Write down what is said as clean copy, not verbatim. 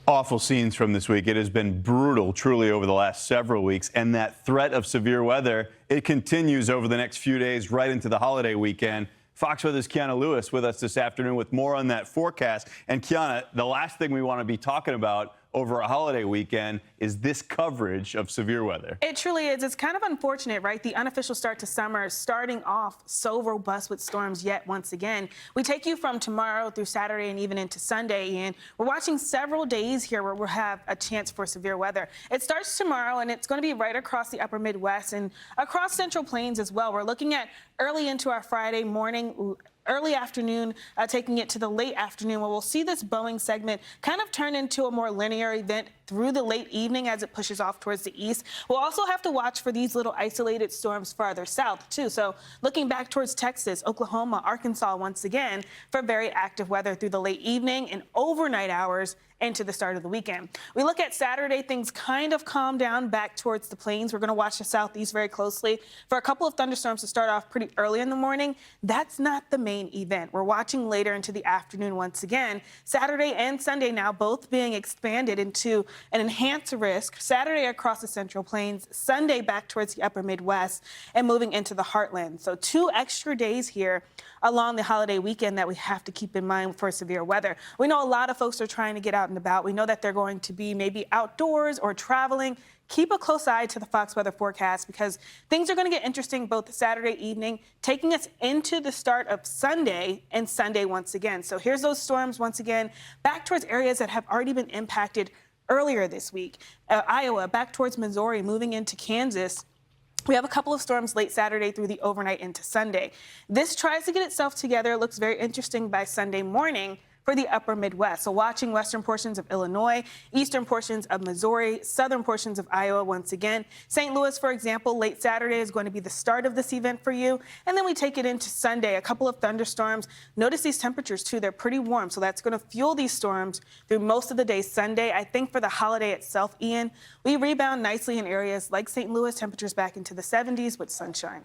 Awful scenes from this week. It has been brutal, truly, over the last several weeks. And that threat of severe weather, it continues over the next few days right into the holiday weekend. Fox Weather's Kiana Lewis with us this afternoon with more on that forecast. And Kiana, the last thing we want to be talking about over a holiday weekend is this coverage of severe weather. It truly is. It's kind of unfortunate, right? The unofficial start to summer is starting off so robust with storms yet once again. We take you from tomorrow through Saturday and even into Sunday, and we're watching several days here where we'll have a chance for severe weather. It starts tomorrow, and it's going to be right across the upper Midwest and across Central Plains as well. We're looking at early into our Friday morning, early afternoon, taking it to the late afternoon, where we'll see this Boeing segment kind of turn into a more linear event through the late evening as it pushes off towards the east. We'll also have to watch for these little isolated storms farther south, too. So looking back towards Texas, Oklahoma, Arkansas once again for very active weather through the late evening and overnight hours into the start of the weekend. We look at Saturday, things kind of calm down back towards the plains. We're going to watch the southeast very closely for a couple of thunderstorms to start off pretty early in the morning. That's not the main event. We're watching later into the afternoon once again. Saturday and Sunday now both being expanded into an enhanced risk. Saturday across the Central Plains, Sunday back towards the upper Midwest and moving into the heartland. So 2 extra days here along the holiday weekend that we have to keep in mind for severe weather. We know a lot of folks are trying to get out and about. We know that they're going to be maybe outdoors or traveling. Keep a close eye to the Fox weather forecast because things are going to get interesting both Saturday evening, taking us into the start of Sunday and Sunday once again. So here's those storms once again back towards areas that have already been impacted earlier this week. Iowa, back towards Missouri, moving into Kansas. We have a couple of storms late Saturday through the overnight into Sunday. This tries to get itself together. It looks very interesting by Sunday morning for the upper Midwest. So watching western portions of Illinois, eastern portions of Missouri, southern portions of Iowa once again. St. Louis, for example, late Saturday is going to be the start of this event for you. And then we take it into Sunday, a couple of thunderstorms. Notice these temperatures too, they're pretty warm. So that's going to fuel these storms through most of the day Sunday. I think for the holiday itself, Ian, we rebound nicely in areas like St. Louis, temperatures back into the 70s with sunshine.